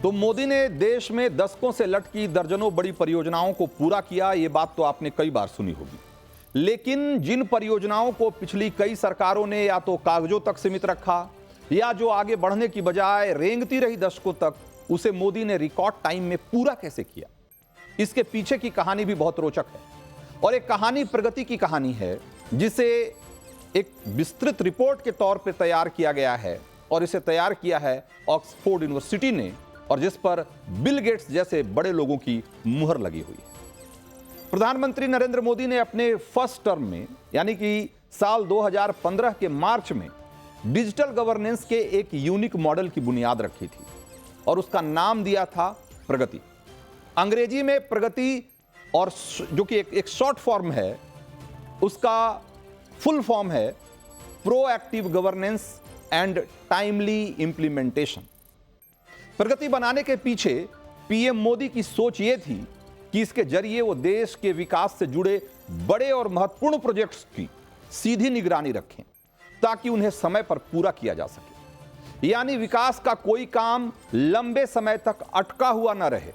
तो मोदी ने देश में दशकों से लटकी दर्जनों बड़ी परियोजनाओं को पूरा किया, ये बात तो आपने कई बार सुनी होगी। लेकिन जिन परियोजनाओं को पिछली कई सरकारों ने या तो कागजों तक सीमित रखा या जो आगे बढ़ने की बजाय रेंगती रही दशकों तक, उसे मोदी ने रिकॉर्ड टाइम में पूरा कैसे किया, इसके पीछे की कहानी भी बहुत रोचक है। और एक कहानी प्रगति की कहानी है, जिसे एक विस्तृत रिपोर्ट के तौर पर तैयार किया गया है और इसे तैयार किया है ऑक्सफोर्ड यूनिवर्सिटी ने, और जिस पर बिल गेट्स जैसे बड़े लोगों की मुहर लगी हुई है। प्रधानमंत्री नरेंद्र मोदी ने अपने फर्स्ट टर्म में यानी कि साल 2015 के मार्च में डिजिटल गवर्नेंस के एक यूनिक मॉडल की बुनियाद रखी थी और उसका नाम दिया था प्रगति। अंग्रेजी में प्रगति, और जो कि एक शॉर्ट फॉर्म है, उसका फुल फॉर्म है proactive governance and timely implementation. Pragati बनाने के पीछे पीएम मोदी की सोच यह थी कि इसके जरिए वो देश के विकास से जुड़े बड़े और महत्वपूर्ण प्रोजेक्ट्स की सीधी निगरानी रखें ताकि उन्हें समय पर पूरा किया जा सके, यानी विकास का कोई काम लंबे समय तक अटका हुआ न रहे।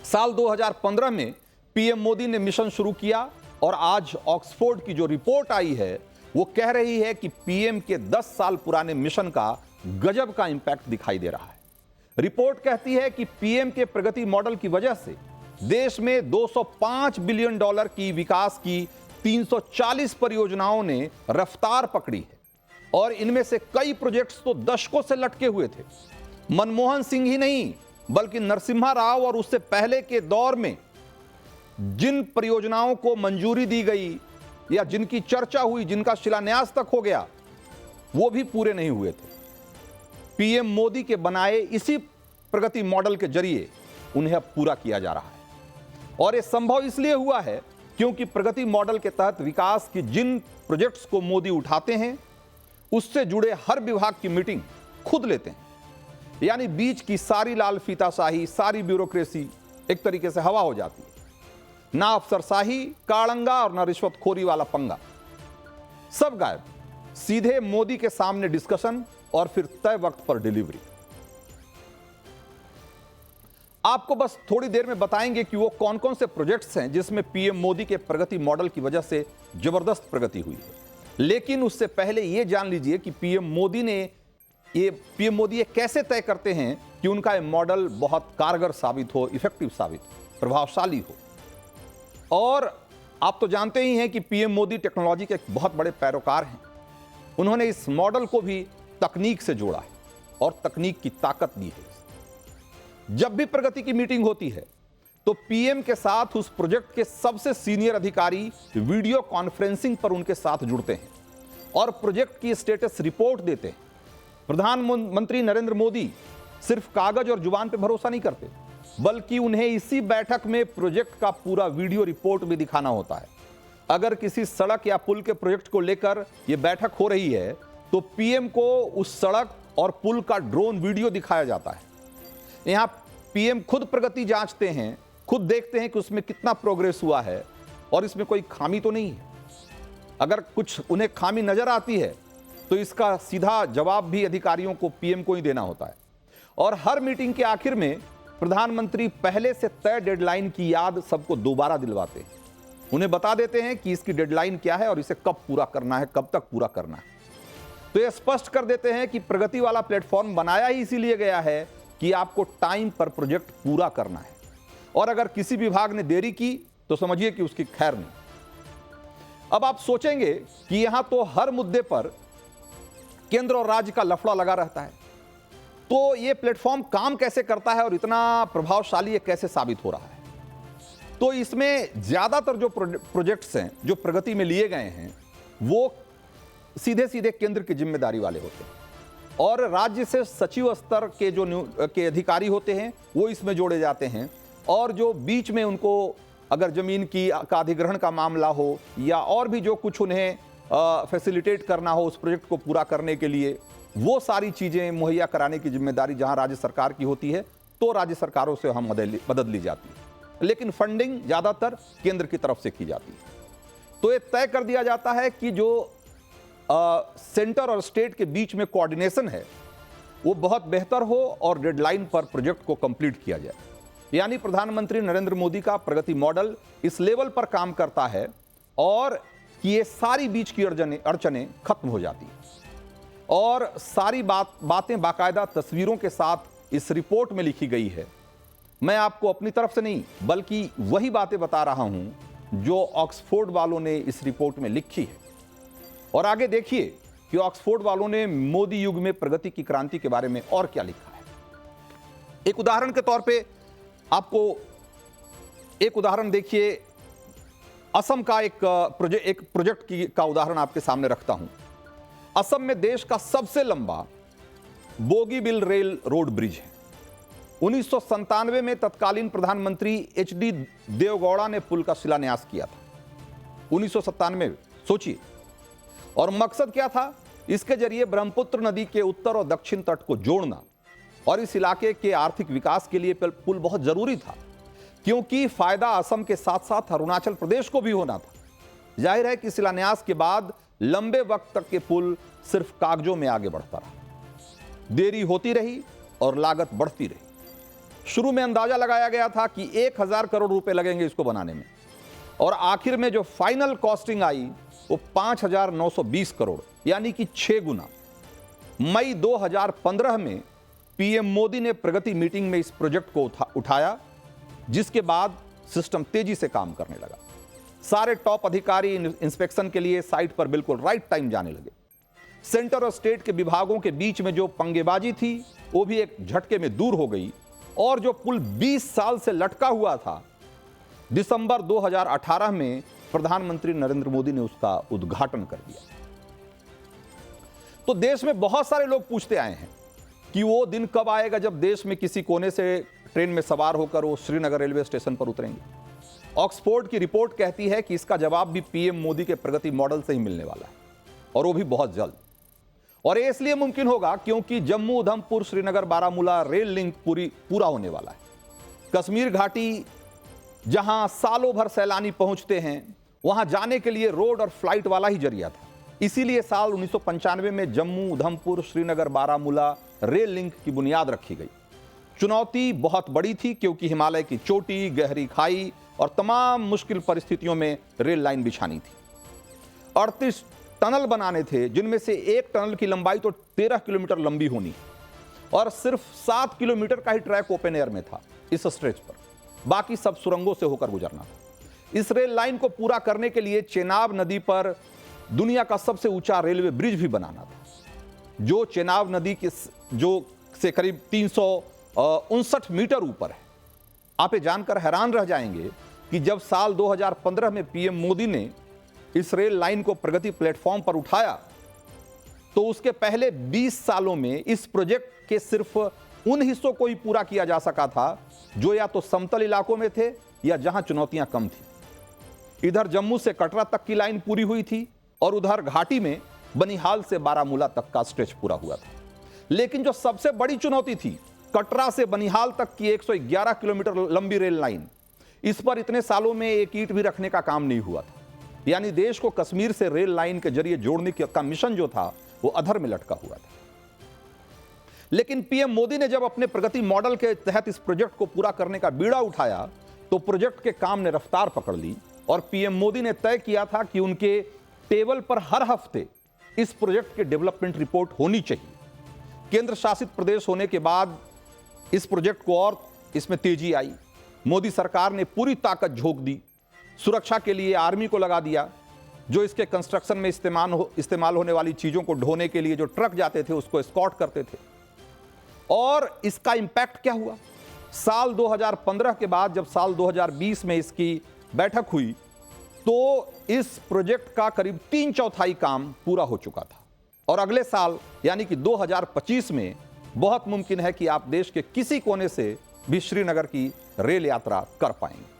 साल 2015 में पीएम मोदी ने मिशन शुरू किया और आज ऑक्सफोर्ड की जो रिपोर्ट आई है वो कह रही है कि पीएम के 10 साल पुराने मिशन का गजब का इंपैक्ट दिखाई दे रहा है। रिपोर्ट कहती है कि पीएम के प्रगति मॉडल की वजह से देश में $205 बिलियन की विकास की 340 परियोजनाओं ने रफ्तार पकड़ी है और इनमें से कई प्रोजेक्ट्स तो दशकों से लटके हुए थे। मनमोहन सिंह ही नहीं बल्कि नरसिम्हा राव और उससे पहले के दौर में जिन परियोजनाओं को मंजूरी दी गई या जिनकी चर्चा हुई, जिनका शिलान्यास तक हो गया, वो भी पूरे नहीं हुए थे। पीएम मोदी के बनाए इसी प्रगति मॉडल के जरिए उन्हें अब पूरा किया जा रहा है और यह संभव इसलिए हुआ है क्योंकि प्रगति मॉडल के तहत विकास की जिन प्रोजेक्ट्स को मोदी उठाते हैं उससे जुड़े हर विभाग की मीटिंग खुद लेते हैं, यानी बीच की सारी लाल फीताशाही, सारी ब्यूरोक्रेसी एक तरीके से हवा हो जाती है। ना अफसरशाही काड़ंगा और ना रिश्वतखोरी वाला पंगा, सब गायब। सीधे मोदी के सामने डिस्कशन और फिर तय वक्त पर डिलीवरी। आपको बस थोड़ी देर में बताएंगे कि वो कौन कौन से प्रोजेक्ट्स हैं जिसमें पीएम मोदी के प्रगति मॉडल की वजह से जबरदस्त प्रगति हुई है। लेकिन उससे पहले यह जान लीजिए कि पीएम मोदी ये कैसे तय करते हैं कि उनका ये मॉडल बहुत कारगर साबित हो, इफेक्टिव साबित हो, प्रभावशाली हो। और आप तो जानते ही हैं कि पीएम मोदी टेक्नोलॉजी के एक बहुत बड़े पैरोकार हैं। उन्होंने इस मॉडल को भी तकनीक से जोड़ा है और तकनीक की ताकत दी है। जब भी प्रगति की मीटिंग होती है तो पीएम के साथ उस प्रोजेक्ट के सबसे सीनियर अधिकारी वीडियो कॉन्फ्रेंसिंग पर उनके साथ जुड़ते हैं और प्रोजेक्ट की स्टेटस रिपोर्ट देते हैं। प्रधानमंत्री नरेंद्र मोदी सिर्फ कागज और जुबान पर भरोसा नहीं करते, बल्कि उन्हें इसी बैठक में प्रोजेक्ट का पूरा वीडियो रिपोर्ट भी दिखाना होता है। अगर किसी सड़क या पुल के प्रोजेक्ट को लेकर यह बैठक हो रही है तो पीएम को उस सड़क और पुल का ड्रोन वीडियो दिखाया जाता है। यहां पीएम खुद प्रगति जांचते हैं, खुद देखते हैं कि उसमें कितना प्रोग्रेस हुआ है और इसमें कोई खामी तो नहीं है। अगर कुछ उन्हें खामी नजर आती है तो इसका सीधा जवाब भी अधिकारियों को, पीएम को ही देना होता है। और हर मीटिंग के आखिर में प्रधानमंत्री पहले से तय डेडलाइन की याद सबको दोबारा दिलवाते हैं। उन्हें बता देते हैं कि इसकी डेडलाइन क्या है और इसे कब पूरा करना है, कब तक पूरा करना है। तो यह स्पष्ट कर देते हैं कि प्रगति वाला प्लेटफॉर्म बनाया ही इसीलिए गया है कि आपको टाइम पर प्रोजेक्ट पूरा करना है और अगर किसी विभाग ने देरी की तो समझिए कि उसकी खैर नहीं। अब आप सोचेंगे कि यहां तो हर मुद्दे पर केंद्र और राज्य का लफड़ा लगा रहता है, तो यह प्लेटफॉर्म काम कैसे करता है और इतना प्रभावशाली यह कैसे साबित हो रहा है। तो इसमें ज्यादातर जो प्रोजेक्ट्स हैं जो प्रगति में लिए गए हैं वो सीधे सीधे केंद्र की जिम्मेदारी वाले होते हैं और राज्य से सचिव स्तर के के अधिकारी होते हैं वो इसमें जोड़े जाते हैं। और जो बीच में उनको अगर जमीन का अधिग्रहण का मामला हो या और भी जो कुछ उन्हें फैसिलिटेट करना हो उस प्रोजेक्ट को पूरा करने के लिए, वो सारी चीजें मुहैया कराने की जिम्मेदारी जहां राज्य सरकार की होती है तो राज्य सरकारों से हम मदद ली जाती है, लेकिन फंडिंग ज्यादातर केंद्र की तरफ से की जाती है। तो ये तय कर दिया जाता है कि जो सेंटर और स्टेट के बीच में कोऑर्डिनेशन है वो बहुत बेहतर हो और डेडलाइन पर प्रोजेक्ट को कंप्लीट किया जाए। यानी प्रधानमंत्री नरेंद्र मोदी का प्रगति मॉडल इस लेवल पर काम करता है और कि ये सारी बीच की अड़चनें खत्म हो जाती हैं और सारी बातें बाकायदा तस्वीरों के साथ इस रिपोर्ट में लिखी गई है। मैं आपको अपनी तरफ से नहीं बल्कि वही बातें बता रहा हूं जो ऑक्सफोर्ड वालों ने इस रिपोर्ट में लिखी है। और आगे देखिए कि ऑक्सफोर्ड वालों ने मोदी युग में प्रगति की क्रांति के बारे में और क्या लिखा है। एक उदाहरण के तौर पे आपको एक उदाहरण देखिए, असम का एक प्रोजेक्ट का उदाहरण आपके सामने रखता हूं। असम में देश का सबसे लंबा बोगीबिल रेल रोड ब्रिज है। 1997 में तत्कालीन प्रधानमंत्री एचडी देवगौड़ा ने पुल का शिलान्यास किया था। 1997 सोचिए। और मकसद क्या था? इसके जरिए ब्रह्मपुत्र नदी के उत्तर और दक्षिण तट को जोड़ना और इस इलाके के आर्थिक विकास के लिए पुल बहुत जरूरी था, क्योंकि फायदा असम के साथ साथ अरुणाचल प्रदेश को भी होना था। जाहिर है कि शिलान्यास के बाद लंबे वक्त तक के पुल सिर्फ कागजों में आगे बढ़ता रहा। देरी होती रही और लागत बढ़ती रही। शुरू में अंदाजा लगाया गया था कि 1000 करोड़ रुपए लगेंगे इसको बनाने में, और आखिर में जो फाइनल कॉस्टिंग आई वो 5920 करोड़, यानी कि 6 गुना। मई 2015 में पीएम मोदी ने प्रगति मीटिंग में इस प्रोजेक्ट को उठाया, जिसके बाद सिस्टम तेजी से काम करने लगा। सारे टॉप अधिकारी इंस्पेक्शन के लिए साइट पर बिल्कुल राइट टाइम जाने लगे। सेंटर और स्टेट के विभागों के बीच में जो पंगेबाजी थी वो भी एक झटके में दूर हो गई, और जो पुल 20 साल से लटका हुआ था, दिसंबर 2018 में प्रधानमंत्री नरेंद्र मोदी ने उसका उद्घाटन कर दिया। तो देश में बहुत सारे लोग पूछते आए हैं कि वो दिन कब आएगा जब देश में किसी कोने से ट्रेन में सवार होकर वो श्रीनगर रेलवे स्टेशन पर उतरेंगे। ऑक्सफोर्ड की रिपोर्ट कहती है कि इसका जवाब भी पीएम मोदी के प्रगति मॉडल से ही मिलने वाला है, और वो भी बहुत जल्द। और ये इसलिए मुमकिन होगा क्योंकि जम्मू उधमपुर श्रीनगर बारामूला रेल लिंक पूरा होने वाला है। कश्मीर घाटी जहां सालों भर सैलानी पहुंचते हैं, वहां जाने के लिए रोड और फ्लाइट वाला ही जरिया था। इसीलिए साल 1995 में जम्मू उधमपुर श्रीनगर बारामूला रेल लिंक की बुनियाद रखी गई। चुनौती बहुत बड़ी थी क्योंकि हिमालय की चोटी, गहरी खाई और तमाम मुश्किल परिस्थितियों में रेल लाइन बिछानी थी। 38 टनल बनाने थे, जिनमें से एक टनल की लंबाई तो 13 किलोमीटर लंबी होनी, और सिर्फ 7 किलोमीटर का ही ट्रैक ओपन एयर में था इस स्ट्रेच पर, बाकी सब सुरंगों से होकर गुजरना था। इस रेल लाइन को पूरा करने के लिए चेनाब नदी पर दुनिया का सबसे ऊंचा रेलवे ब्रिज भी बनाना था, जो चेनाब नदी के से करीब 359 मीटर ऊपर है। आप ये जानकर हैरान रह जाएंगे कि जब साल 2015 में पीएम मोदी ने इस रेल लाइन को प्रगति प्लेटफॉर्म पर उठाया, तो उसके पहले 20 सालों में इस प्रोजेक्ट के सिर्फ उन हिस्सों को ही पूरा किया जा सका था जो या तो समतल इलाकों में थे या जहां चुनौतियां कम थी। इधर जम्मू से कटरा तक की लाइन पूरी हुई थी, और उधर घाटी में बनिहाल से बारामूला तक का स्ट्रेच पूरा हुआ था। लेकिन जो सबसे बड़ी चुनौती थी, कटरा से बनिहाल तक की 111 किलोमीटर लंबी रेल लाइन, इस पर इतने सालों में एक ईंट भी रखने का काम नहीं हुआ था। यानी देश को कश्मीर से रेल लाइन के जरिए जोड़ने का मिशन जो था वो अधर में लटका हुआ था। लेकिन पीएम मोदी ने जब अपने प्रगति मॉडल के तहत इस प्रोजेक्ट को पूरा करने का बीड़ा उठाया, तो प्रोजेक्ट के काम ने रफ्तार पकड़ ली, और पीएम मोदी ने तय किया था कि उनके टेबल पर हर हफ्ते इस प्रोजेक्ट की डेवलपमेंट रिपोर्ट होनी चाहिए। केंद्र शासित प्रदेश होने के बाद इस प्रोजेक्ट को और इसमें तेजी आई। मोदी सरकार ने पूरी ताकत झोंक दी। सुरक्षा के लिए आर्मी को लगा दिया, जो इसके कंस्ट्रक्शन में इस्तेमाल होने वाली चीजों को ढोने के लिए जो ट्रक जाते थे उसको एस्कॉर्ट करते थे। और इसका इंपैक्ट क्या हुआ? साल 2015 के बाद जब साल 2020 में इसकी बैठक हुई, तो इस प्रोजेक्ट का करीब 3/4 काम पूरा हो चुका था, और अगले साल यानी कि 2025 में बहुत मुमकिन है कि आप देश के किसी कोने से भी श्रीनगर की रेल यात्रा कर पाएंगे।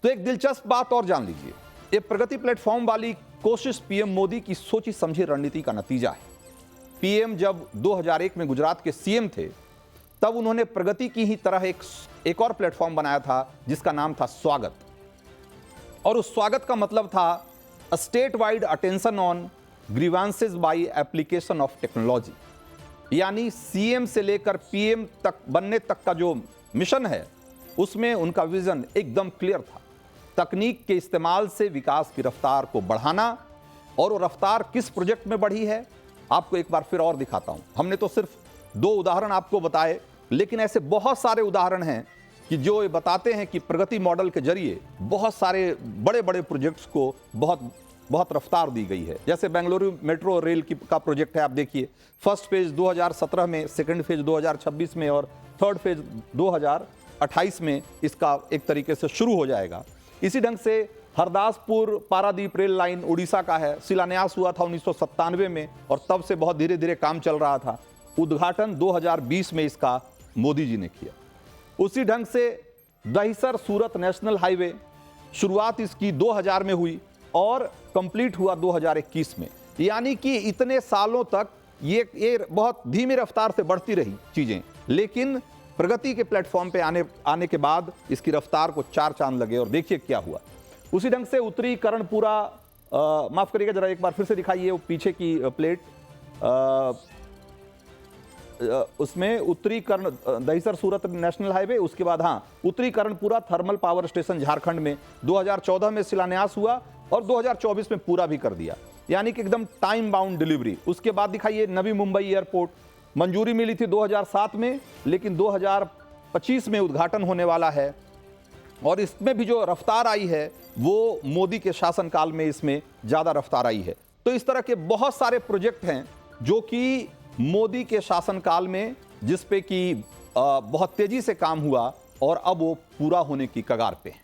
तो एक दिलचस्प बात और जान लीजिए, ये प्रगति प्लेटफॉर्म वाली कोशिश पीएम मोदी की सोची समझी रणनीति का नतीजा है। पीएम जब 2001 में गुजरात के सीएम थे, तब उन्होंने प्रगति की ही तरह एक और प्लेटफॉर्म बनाया था जिसका नाम था स्वागत, और उस स्वागत का मतलब था state wide attention on grievances by application of technology. यानी सीएम से लेकर पीएम तक बनने तक का जो मिशन है, उसमें उनका विजन एकदम क्लियर था। तकनीक के इस्तेमाल से विकास की रफ्तार को बढ़ाना, और वो रफ्तार किस प्रोजेक्ट में बढ़ी है आपको एक बार फिर और दिखाता हूं। हमने तो सिर्फ 2 उदाहरण आपको बताए, लेकिन ऐसे बहुत सारे उदाहरण हैं कि जो ये बताते हैं कि प्रगति मॉडल के जरिए बहुत सारे बड़े बड़े प्रोजेक्ट्स को बहुत रफ्तार दी गई है। जैसे बेंगलुरु मेट्रो रेल का प्रोजेक्ट है, आप देखिए, फर्स्ट फेज 2017 में, सेकंड फेज 2026 में और थर्ड फेज 2028 में इसका एक तरीके से शुरू हो जाएगा। इसी ढंग से हरदासपुर पारादीप रेल लाइन उड़ीसा का है, शिलान्यास हुआ था 1997 में और तब से बहुत धीरे धीरे काम चल रहा था। उद्घाटन 2020 में इसका मोदी जी ने किया। उसी ढंग से दहिसर सूरत नेशनल हाईवे, शुरुआत इसकी 2000 में हुई और कंप्लीट हुआ 2021 में। यानी कि इतने सालों तक ये बहुत धीमी रफ्तार से बढ़ती रही चीजें, लेकिन प्रगति के प्लेटफॉर्म पे आने के बाद इसकी रफ्तार को 4 चांद लगे और देखिए क्या हुआ। उसी ढंग से उत्तरी कर्णपुरा, माफ करिएगा जरा एक बार फिर से दिखाइए वो पीछे की प्लेट, उसमें उत्तरी कर्ण दहिसर सूरत नेशनल हाईवे, उसके बाद उत्तरी Karanpura thermal power station Jharkhand में 2014 में शिलान्यास हुआ और 2024 में पूरा भी कर दिया, यानी कि एकदम टाइम बाउंड डिलीवरी। उसके बाद दिखाइए नवी मुंबई एयरपोर्ट, मंजूरी मिली थी 2007 में, लेकिन 2025 में उद्घाटन होने वाला है और इसमें भी जो रफ्तार आई है वो मोदी के शासनकाल में इसमें ज्यादा रफ्तार आई है। तो इस तरह के बहुत सारे प्रोजेक्ट हैं जो कि मोदी के शासनकाल में, जिस पे कि बहुत तेजी से काम हुआ और अब वो पूरा होने की कगार पे है।